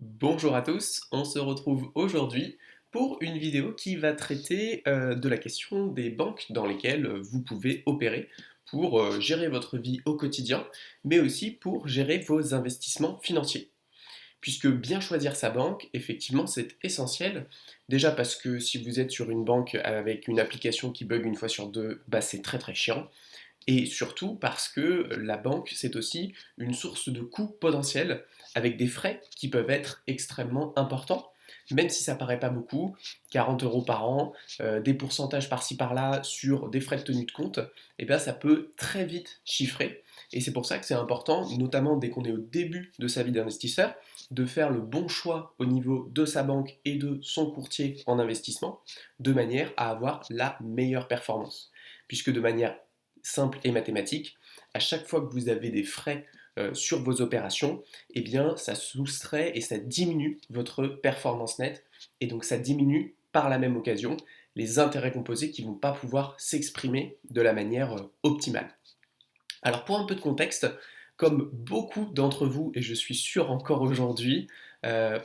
Bonjour à tous, on se retrouve aujourd'hui pour une vidéo qui va traiter de la question des banques dans lesquelles vous pouvez opérer pour gérer votre vie au quotidien, mais aussi pour gérer vos investissements financiers. Puisque bien choisir sa banque, effectivement, c'est essentiel. Déjà parce que si vous êtes sur une banque avec une application qui bug une fois sur deux, bah, c'est très très chiant. Et surtout parce que la banque, c'est aussi une source de coûts potentiels avec des frais qui peuvent être extrêmement importants, même si ça paraît pas beaucoup, 40 euros par an, des pourcentages par-ci par-là sur des frais de tenue de compte, et bien ça peut très vite chiffrer. Et c'est pour ça que c'est important, notamment dès qu'on est au début de sa vie d'investisseur, de faire le bon choix au niveau de sa banque et de son courtier en investissement, de manière à avoir la meilleure performance. Puisque de manière simple et mathématique, à chaque fois que vous avez des frais sur vos opérations, eh bien ça soustrait et ça diminue votre performance nette et donc ça diminue par la même occasion les intérêts composés qui ne vont pas pouvoir s'exprimer de la manière optimale. Alors pour un peu de contexte, comme beaucoup d'entre vous, et je suis sûr encore aujourd'hui,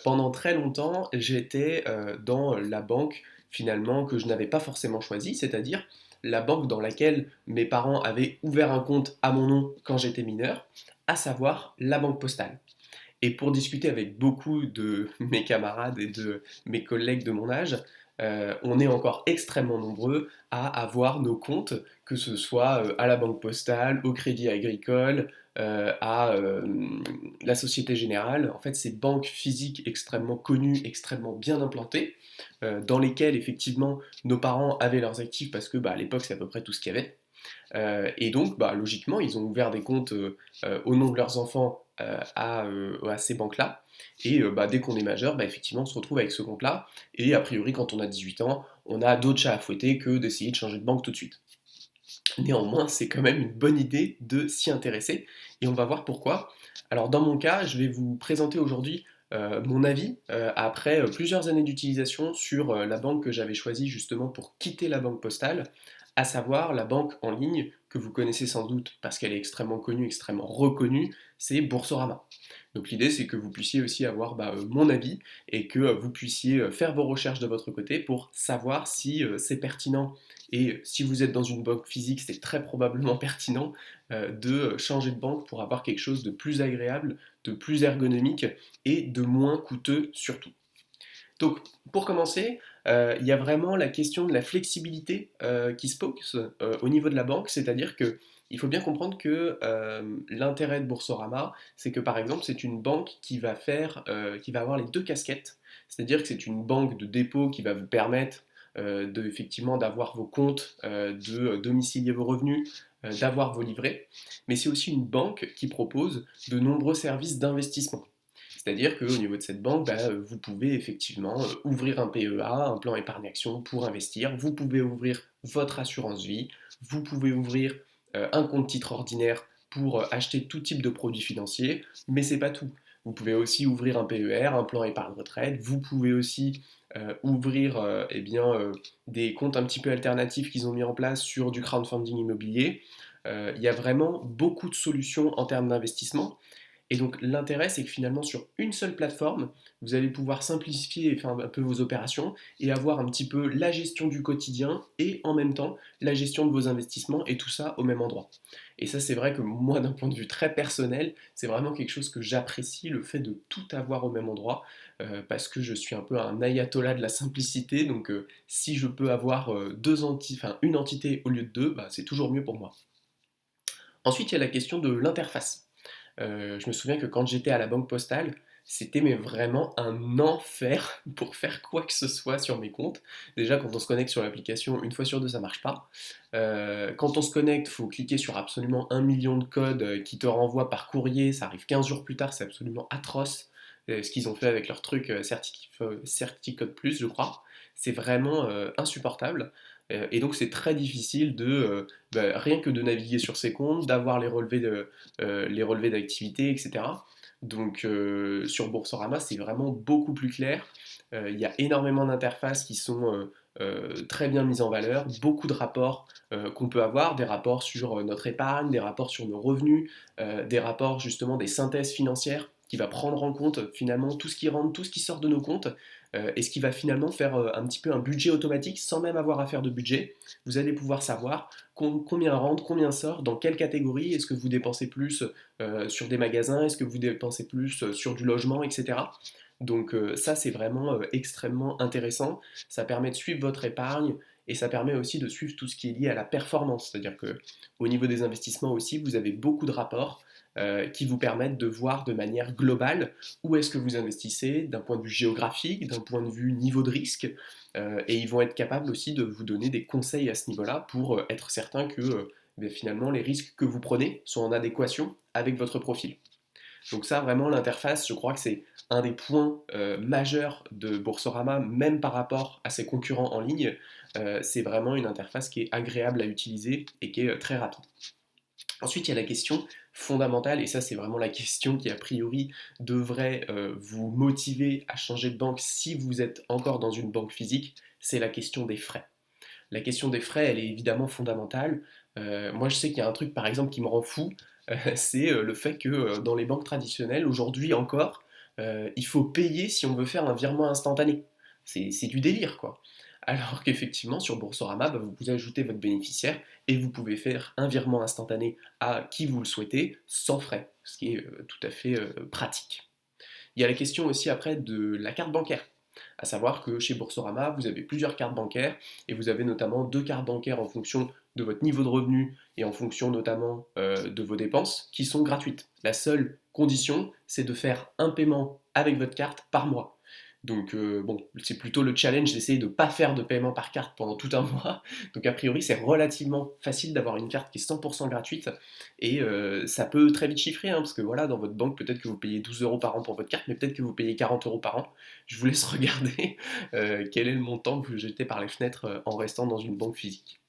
pendant très longtemps j'étais dans la banque finalement que je n'avais pas forcément choisie, c'est-à-dire la banque dans laquelle mes parents avaient ouvert un compte à mon nom quand j'étais mineur, à savoir la banque postale. Et pour discuter avec beaucoup de mes camarades et de mes collègues de mon âge, on est encore extrêmement nombreux à avoir nos comptes, que ce soit à la Banque Postale, au Crédit Agricole, à la Société Générale. En fait, ces banques physiques extrêmement connues, extrêmement bien implantées, dans lesquelles effectivement nos parents avaient leurs actifs parce que à l'époque c'est à peu près tout ce qu'il y avait. Et donc, logiquement, ils ont ouvert des comptes au nom de leurs enfants à ces banques-là. Et dès qu'on est majeur, effectivement, on se retrouve avec ce compte-là. Et a priori, quand on a 18 ans, on a d'autres chats à fouetter que d'essayer de changer de banque tout de suite. Néanmoins, c'est quand même une bonne idée de s'y intéresser. Et on va voir pourquoi. Alors, dans mon cas, je vais vous présenter aujourd'hui mon avis après plusieurs années d'utilisation sur la banque que j'avais choisie justement pour quitter la banque postale, à savoir la banque en ligne que vous connaissez sans doute parce qu'elle est extrêmement connue, extrêmement reconnue, c'est Boursorama. Donc l'idée c'est que vous puissiez aussi avoir mon avis et que vous puissiez faire vos recherches de votre côté pour savoir si c'est pertinent et si vous êtes dans une banque physique c'est très probablement pertinent de changer de banque pour avoir quelque chose de plus agréable, de plus ergonomique et de moins coûteux surtout. Donc, pour commencer, il y a vraiment la question de la flexibilité qui se pose au niveau de la banque, c'est-à-dire que il faut bien comprendre que l'intérêt de Boursorama, c'est que par exemple, c'est une banque qui va avoir les deux casquettes, c'est-à-dire que c'est une banque de dépôt qui va vous permettre effectivement d'avoir vos comptes, de domicilier vos revenus, d'avoir vos livrets, mais c'est aussi une banque qui propose de nombreux services d'investissement. C'est-à-dire qu'au niveau de cette banque, vous pouvez effectivement ouvrir un PEA, un plan épargne action pour investir, vous pouvez ouvrir votre assurance vie, vous pouvez ouvrir un compte titre ordinaire pour acheter tout type de produits financiers, mais c'est pas tout. Vous pouvez aussi ouvrir un PER, un plan épargne retraite, vous pouvez aussi ouvrir des comptes un petit peu alternatifs qu'ils ont mis en place sur du crowdfunding immobilier. Il y a vraiment beaucoup de solutions en termes d'investissement. Et donc l'intérêt, c'est que finalement sur une seule plateforme, vous allez pouvoir simplifier enfin, un peu vos opérations et avoir un petit peu la gestion du quotidien et en même temps la gestion de vos investissements et tout ça au même endroit. Et ça, c'est vrai que moi, d'un point de vue très personnel, c'est vraiment quelque chose que j'apprécie, le fait de tout avoir au même endroit, parce que je suis un peu un ayatollah de la simplicité, donc si je peux avoir une entité au lieu de deux, c'est toujours mieux pour moi. Ensuite, il y a la question de l'interface. Je me souviens que quand j'étais à la banque postale, c'était mais vraiment un enfer pour faire quoi que ce soit sur mes comptes. Déjà, quand on se connecte sur l'application, une fois sur deux, ça marche pas. Quand on se connecte, il faut cliquer sur absolument 1 million de codes qui te renvoient par courrier. Ça arrive 15 jours plus tard, c'est absolument atroce ce qu'ils ont fait avec leur truc Certicode Plus, je crois. C'est vraiment insupportable. Et donc c'est très difficile rien que de naviguer sur ces comptes, d'avoir les relevés d'activité, etc. Donc sur Boursorama, c'est vraiment beaucoup plus clair. Il y a énormément d'interfaces qui sont très bien mises en valeur, beaucoup de rapports qu'on peut avoir, des rapports sur notre épargne, des rapports sur nos revenus, des rapports justement des synthèses financières qui va prendre en compte finalement tout ce qui rentre, tout ce qui sort de nos comptes, et ce qui va finalement faire un petit peu un budget automatique sans même avoir à faire de budget. Vous allez pouvoir savoir combien rentre, combien sort, dans quelle catégorie, est-ce que vous dépensez plus sur des magasins, est-ce que vous dépensez plus sur du logement, etc. Donc ça c'est vraiment extrêmement intéressant, ça permet de suivre votre épargne et ça permet aussi de suivre tout ce qui est lié à la performance, c'est-à-dire que au niveau des investissements aussi, vous avez beaucoup de rapports qui vous permettent de voir de manière globale où est-ce que vous investissez d'un point de vue géographique, d'un point de vue niveau de risque, et ils vont être capables aussi de vous donner des conseils à ce niveau-là pour être certain que finalement les risques que vous prenez sont en adéquation avec votre profil. Donc ça, vraiment, l'interface, je crois que c'est un des points majeurs de Boursorama, même par rapport à ses concurrents en ligne. C'est vraiment une interface qui est agréable à utiliser et qui est très rapide. Ensuite, il y a la question fondamentale, et ça c'est vraiment la question qui a priori devrait vous motiver à changer de banque si vous êtes encore dans une banque physique, c'est la question des frais. La question des frais, elle est évidemment fondamentale. Moi, je sais qu'il y a un truc, par exemple, qui me rend fou, c'est le fait que dans les banques traditionnelles, aujourd'hui encore, il faut payer si on veut faire un virement instantané. C'est du délire, quoi. Alors qu'effectivement, sur Boursorama, bah, vous pouvez ajouter votre bénéficiaire et vous pouvez faire un virement instantané à qui vous le souhaitez sans frais, ce qui est tout à fait pratique. Il y a la question aussi après de la carte bancaire. À savoir que chez Boursorama, vous avez plusieurs cartes bancaires et vous avez notamment deux cartes bancaires en fonction de votre niveau de revenu et en fonction notamment de vos dépenses qui sont gratuites. La seule condition, c'est de faire un paiement avec votre carte par mois. Donc bon, c'est plutôt le challenge d'essayer de ne pas faire de paiement par carte pendant tout un mois. Donc a priori, c'est relativement facile d'avoir une carte qui est 100% gratuite. Et ça peut très vite chiffrer, hein, parce que voilà, dans votre banque, peut-être que vous payez 12 euros par an pour votre carte, mais peut-être que vous payez 40 euros par an. Je vous laisse regarder quel est le montant que vous jetez par les fenêtres en restant dans une banque physique.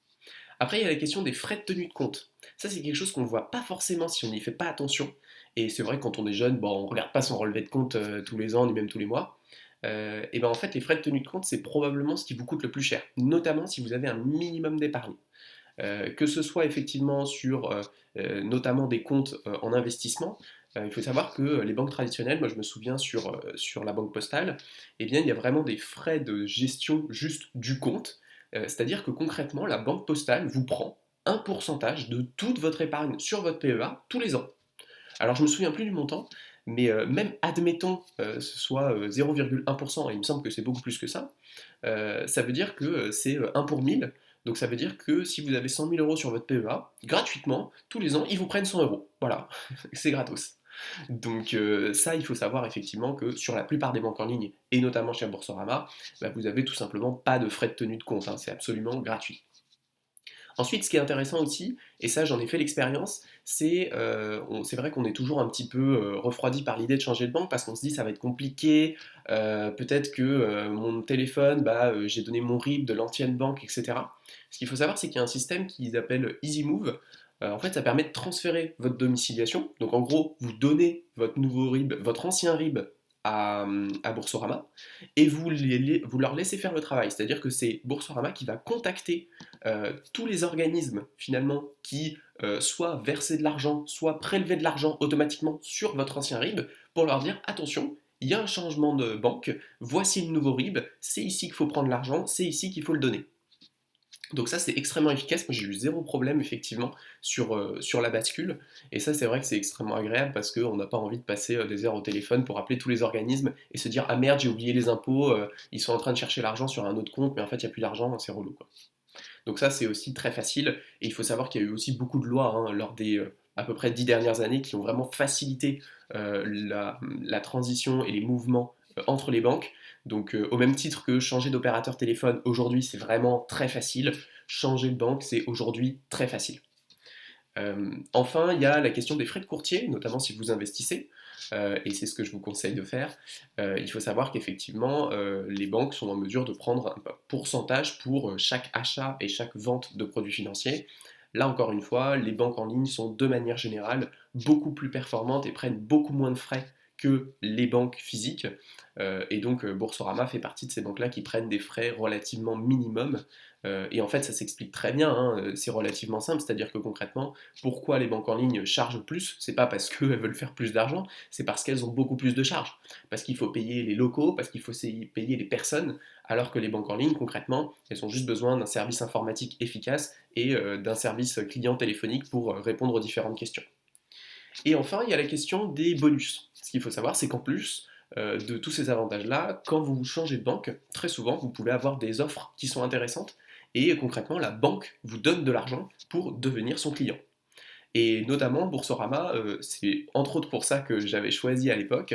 Après, il y a la question des frais de tenue de compte. Ça, c'est quelque chose qu'on ne voit pas forcément si on n'y fait pas attention. Et c'est vrai que quand on est jeune, bon, on ne regarde pas son relevé de compte tous les ans, ni même tous les mois. Et ben en fait, les frais de tenue de compte, c'est probablement ce qui vous coûte le plus cher, notamment si vous avez un minimum d'épargne. Que ce soit effectivement sur notamment des comptes en investissement, il faut savoir que les banques traditionnelles, moi je me souviens sur la banque postale, eh bien il y a vraiment des frais de gestion juste du compte, c'est-à-dire que concrètement la banque postale vous prend un pourcentage de toute votre épargne sur votre PEA tous les ans. Alors je me souviens plus du montant, mais même admettons ce soit 0,1%, et il me semble que c'est beaucoup plus que ça veut dire que c'est 1 pour 1000. Donc ça veut dire que si vous avez 100 000 euros sur votre PEA, gratuitement, tous les ans, ils vous prennent 100 euros. Voilà, c'est gratos. Donc ça, il faut savoir effectivement que sur la plupart des banques en ligne, et notamment chez Boursorama, bah, vous avez tout simplement pas de frais de tenue de compte, hein, c'est absolument gratuit. Ensuite, ce qui est intéressant aussi, et ça j'en ai fait l'expérience, c'est vrai qu'on est toujours un petit peu refroidi par l'idée de changer de banque parce qu'on se dit ça va être compliqué, peut-être que mon téléphone, bah, j'ai donné mon RIB de l'ancienne banque, etc. Ce qu'il faut savoir, c'est qu'il y a un système qu'ils appellent EasyMove. En fait, ça permet de transférer votre domiciliation. Donc en gros, vous donnez votre nouveau RIB, votre ancien RIB à Boursorama, et vous leur laissez faire le travail. C'est-à-dire que c'est Boursorama qui va contacter tous les organismes finalement qui soit versaient de l'argent, soit prélevaient de l'argent automatiquement sur votre ancien RIB pour leur dire attention, il y a un changement de banque, voici le nouveau RIB, c'est ici qu'il faut prendre l'argent, c'est ici qu'il faut le donner. Donc ça c'est extrêmement efficace, moi j'ai eu zéro problème effectivement sur la bascule, et ça c'est vrai que c'est extrêmement agréable parce qu'on n'a pas envie de passer des heures au téléphone pour appeler tous les organismes et se dire ah merde j'ai oublié les impôts, ils sont en train de chercher l'argent sur un autre compte mais en fait il n'y a plus d'argent, c'est relou quoi. Donc ça, c'est aussi très facile. Et il faut savoir qu'il y a eu aussi beaucoup de lois hein, lors des à peu près 10 dernières années qui ont vraiment facilité la transition et les mouvements entre les banques. Donc au même titre que changer d'opérateur téléphone aujourd'hui, c'est vraiment très facile. Changer de banque, c'est aujourd'hui très facile. Enfin, il y a la question des frais de courtier, notamment si vous investissez, et c'est ce que je vous conseille de faire. Il faut savoir qu'effectivement, les banques sont en mesure de prendre un pourcentage pour chaque achat et chaque vente de produits financiers. Là encore une fois, les banques en ligne sont de manière générale beaucoup plus performantes et prennent beaucoup moins de frais que les banques physiques. Et donc Boursorama fait partie de ces banques-là qui prennent des frais relativement minimums. Et en fait, ça s'explique très bien, hein, c'est relativement simple, c'est-à-dire que concrètement, pourquoi les banques en ligne chargent plus? C'est pas parce qu'elles veulent faire plus d'argent, c'est parce qu'elles ont beaucoup plus de charges. Parce qu'il faut payer les locaux, parce qu'il faut payer les personnes, alors que les banques en ligne, concrètement, elles ont juste besoin d'un service informatique efficace et d'un service client téléphonique pour répondre aux différentes questions. Et enfin, il y a la question des bonus. Ce qu'il faut savoir, c'est qu'en plus de tous ces avantages-là, quand vous changez de banque, très souvent, vous pouvez avoir des offres qui sont intéressantes et concrètement, la banque vous donne de l'argent pour devenir son client. Et notamment, Boursorama, c'est entre autres pour ça que j'avais choisi à l'époque,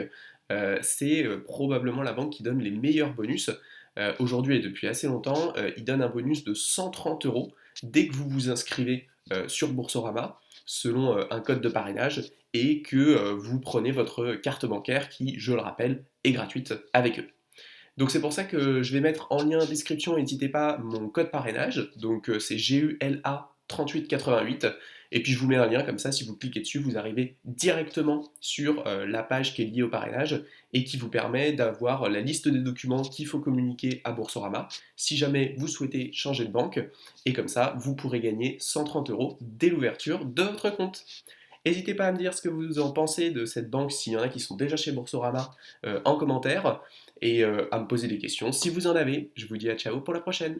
c'est probablement la banque qui donne les meilleurs bonus. Aujourd'hui et depuis assez longtemps, ils donnent un bonus de 130 euros dès que vous vous inscrivez sur Boursorama, selon un code de parrainage, et que vous prenez votre carte bancaire qui, je le rappelle, est gratuite avec eux. Donc c'est pour ça que je vais mettre en lien en description, n'hésitez pas, mon code parrainage, donc c'est GULA 3888, et puis je vous mets un lien comme ça, si vous cliquez dessus, vous arrivez directement sur la page qui est liée au parrainage et qui vous permet d'avoir la liste des documents qu'il faut communiquer à Boursorama si jamais vous souhaitez changer de banque, et comme ça vous pourrez gagner 130 euros dès l'ouverture de votre compte. N'hésitez pas à me dire ce que vous en pensez de cette banque, s'il y en a qui sont déjà chez Boursorama, en commentaire, et à me poser des questions. Si vous en avez, je vous dis à ciao pour la prochaine.